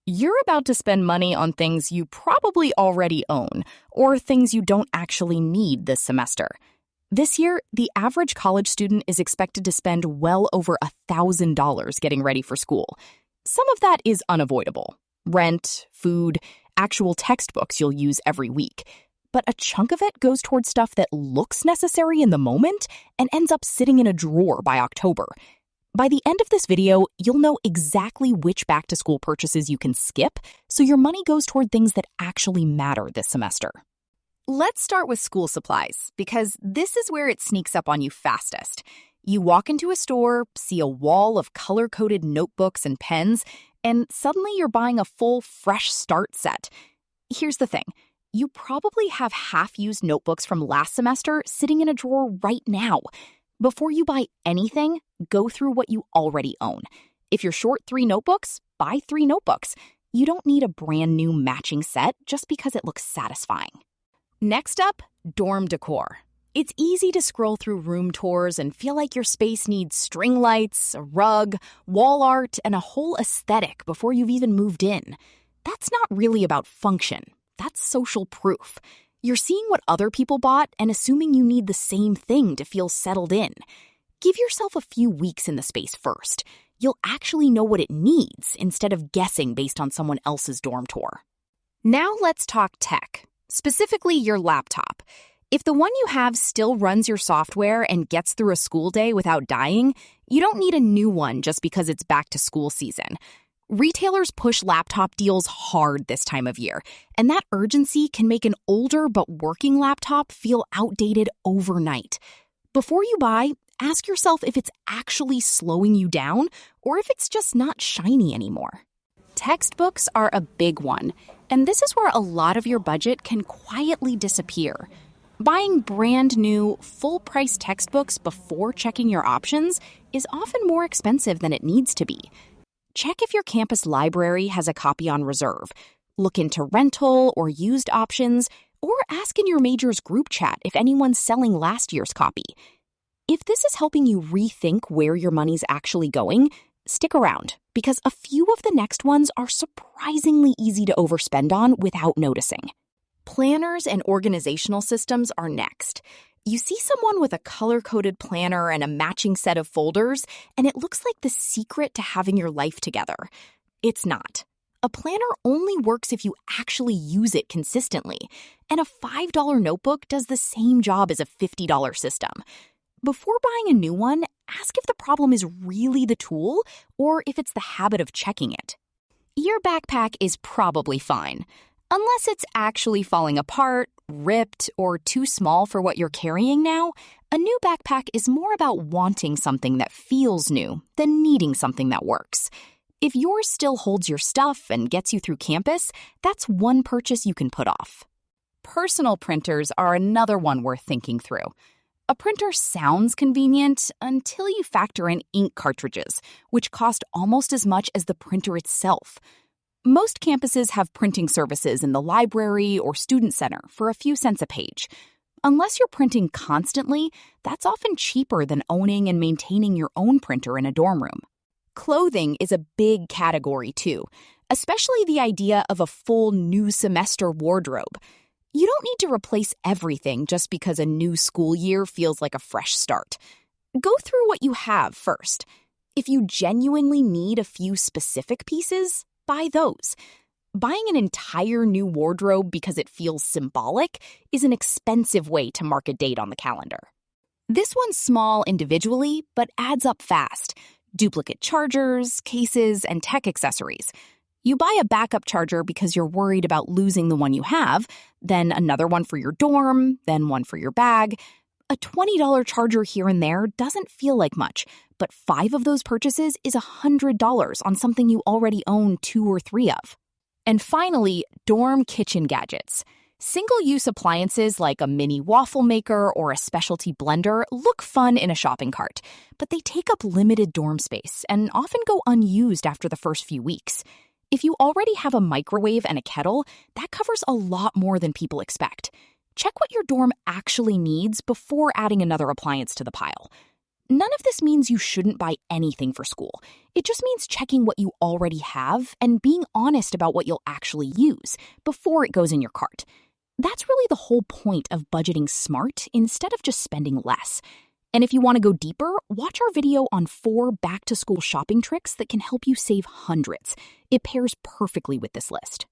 You're about to spend money on things you probably already own, or things you don't actually need this semester. This year, the average college student is expected to spend well over $1,000 getting ready for school. Some of that is unavoidable: rent, food, actual textbooks you'll use every week. But a chunk of it goes towards stuff that looks necessary in the moment and ends up sitting in a drawer by October. By the end of this video, you'll know exactly which back-to-school purchases you can skip, so your money goes toward things that actually matter this semester. Let's start with school supplies, because this is where it sneaks up on you fastest. You walk into a store, see a wall of color-coded notebooks and pens, and suddenly you're buying a full Fresh Start set. Here's the thing. You probably have half-used notebooks from last semester sitting in a drawer right now. Before you buy anything, go through what you already own. If you're short 3 notebooks, buy 3 notebooks. You don't need a brand new matching set just because it looks satisfying. Next up, dorm decor. It's easy to scroll through room tours and feel like your space needs string lights, a rug, wall art, and a whole aesthetic before you've even moved in. That's not really about function. That's social proof. You're seeing what other people bought and assuming you need the same thing to feel settled in. Give yourself a few weeks in the space first. You'll actually know what it needs instead of guessing based on someone else's dorm tour. Now let's talk tech, specifically your laptop. If the one you have still runs your software and gets through a school day without dying, you don't need a new one just because it's back to school season. Retailers push laptop deals hard this time of year, and that urgency can make an older but working laptop feel outdated overnight. Before you buy, ask yourself if it's actually slowing you down or if it's just not shiny anymore. Textbooks are a big one, and this is where a lot of your budget can quietly disappear. Buying brand new, full-price textbooks before checking your options is often more expensive than it needs to be. Check if your campus library has a copy on reserve. Look into rental or used options, or ask in your major's group chat if anyone's selling last year's copy. If this is helping you rethink where your money's actually going, stick around, because a few of the next ones are surprisingly easy to overspend on without noticing. Planners and organizational systems are next. You see someone with a color-coded planner and a matching set of folders, and it looks like the secret to having your life together. It's not. A planner only works if you actually use it consistently, and a $5 notebook does the same job as a $50 system. Before buying a new one, ask if the problem is really the tool or if it's the habit of checking it. Your backpack is probably fine, unless it's actually falling apart, ripped, or too small for what you're carrying now. A new backpack is more about wanting something that feels new than needing something that works. If yours still holds your stuff and gets you through campus, that's one purchase you can put off. Personal printers are another one worth thinking through. A printer sounds convenient until you factor in ink cartridges, which cost almost as much as the printer itself. Most campuses have printing services in the library or student center for a few cents a page. Unless you're printing constantly, that's often cheaper than owning and maintaining your own printer in a dorm room. Clothing is a big category too, especially the idea of a full new semester wardrobe. You don't need to replace everything just because a new school year feels like a fresh start. Go through what you have first. If you genuinely need a few specific pieces, buy those. Buying an entire new wardrobe because it feels symbolic is an expensive way to mark a date on the calendar. This one's small individually, but adds up fast. Duplicate chargers, cases, and tech accessories. You buy a backup charger because you're worried about losing the one you have, then another one for your dorm, then one for your bag. A $20 charger here and there doesn't feel like much, but 5 of those purchases is $100 on something you already own 2 or 3 of. And finally, dorm kitchen gadgets. Single-use appliances like a mini waffle maker or a specialty blender look fun in a shopping cart, but they take up limited dorm space and often go unused after the first few weeks. If you already have a microwave and a kettle, that covers a lot more than people expect. Check what your dorm actually needs before adding another appliance to the pile. None of this means you shouldn't buy anything for school. It just means checking what you already have and being honest about what you'll actually use before it goes in your cart. That's really the whole point of budgeting smart instead of just spending less. And if you want to go deeper, watch our video on 4 back-to-school shopping tricks that can help you save hundreds. It pairs perfectly with this list.